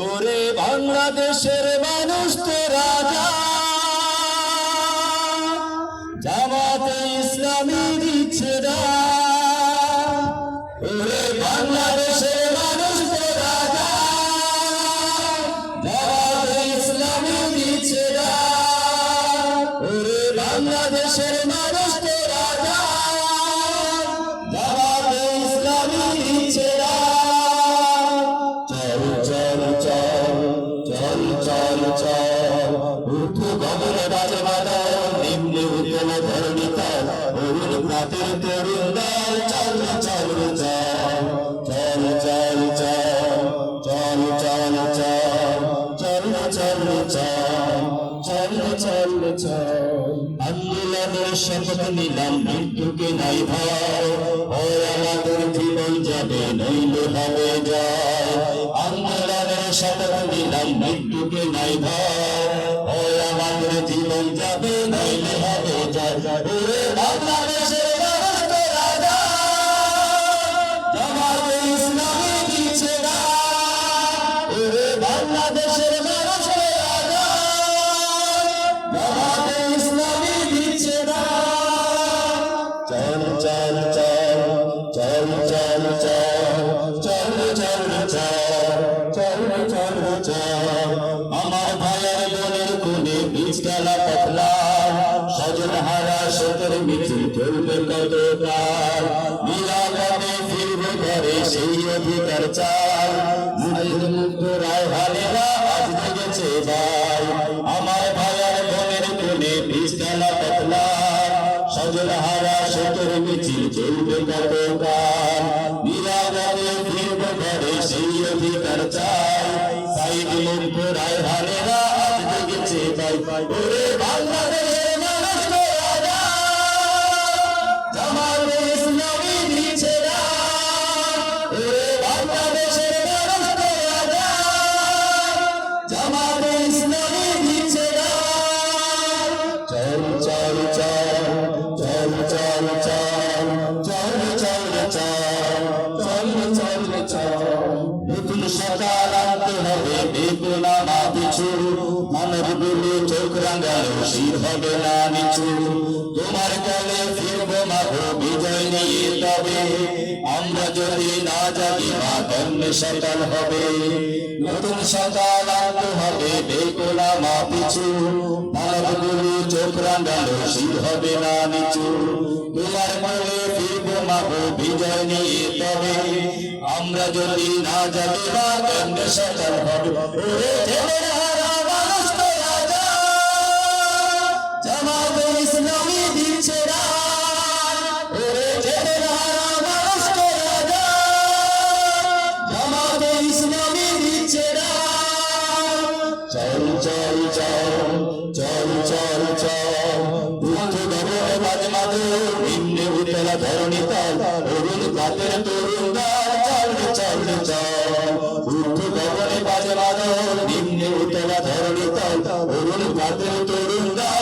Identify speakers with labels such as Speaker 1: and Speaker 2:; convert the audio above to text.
Speaker 1: ওরে বাংলাদেশের মানুষ তো রাজা, জামাতে ইসলামী দিচ্ছে না। ওরে বাংলাদেশের মানুষ তো রাজা, জামাতে ইসলামী দিচ্ছে না। ওরে বাংলাদেশের মানুষ তো রাজা, জামাতে ইসলামী দিচ্ছে না। চল চল চল চল চল চল, উঠু গগনে বাজে বাজায়, নিম্নে উঠল ধরণী তাল, অরুণ প্রাতের তরুণ দল। চল চল চল চল চল চল চল চল চল চল চল চল। আন্দোলনের শপথ নিলাম, মৃত্যুকে নাই ভয়, ওই আমাদের জীবন যাবে, নইলে হবে জয়। আন্দোলনের শপথ নিলাম, মৃত্যুকে নাই ভয়, ওই আমাদের জীবন যাবে, নইলে হবে জয়। ওরে বাংলাদেশের মানুষ তো রাজা, জামাতে ইসলামী দিচ্ছে না। ওরে বাংলাদেশের মানুষ তো রাজা, জামাতে ইসলামী দিচ্ছে না। চল চল চল চল চল চল চল চল চল চল। আমার ভাইয়ের বোনের কোণে বীজ গেলা পাতলা, স্বজন হারা শোকের মিছিল চলবে কতকাল। নিরাপদে ফিরবে ঘরে সেই অধিকার চাই, মুক্ত রায় হালেরা আজ জেগেছে ভাই। আমার ভাইয়ের বোনের কোণে বীজ গেলা পাতলা, স্বজন হারা শোকের মিছিল চলবে কতকাল। নিরাপদে ফিরবে ঘরে সেই অধিকার চাই, সাইদ মুক্ত রায় হালেরা আজ জেগেছে ভাই। ওরে বাংলাদেশের মানুষ তো রাজা, জামাতে ইসলামী দিচ্ছে না। ওরে বাংলাদেশের মানুষ তো রাজা, জামাতে ইসলামী দিচ্ছে না। চল চল চল চল চল চল চল চল চল চল। নতুন সকাল আনতে হবে, দেখো না মা পিছু, মানব বলে চোখ রাঙালো, শির হবে না নিচু। তোমার কালে ফিরবো মাগো বিজয় নিয়ে, তবে আমরা যদি না জাগি মা কেমনে সকাল হবে। নতুন সকাল আনতে হবে, দেখো না মা পিছু, মানব বলে চোখ রাঙালো, শির হবে না নিচু। তোমার কালে ফিরবো মাগো বিজয় নিয়ে, তবে আমরা যদি না জাগি মা কেমনে সকাল হবে। ওরে ছেলেরা মানুষ তো রাজা, জামাতে ইসলামী দিচ্ছে না। ওরে ছেলেরা মানুষ তো রাজা, জামাতে ইসলামী দিচ্ছে না। চল চল চল চল চল চল, উঠু গগনে বাজে মাদল, নিম্নে উঠেলা ধরণী তাল, অরুণ প্রাতের তরুণ দল। চল চল চল, উঠু গগনে বাজে মাদল, নিম্নে উঠেলা ধরণী তাল, অরুণ প্রাতের তরুণ দল।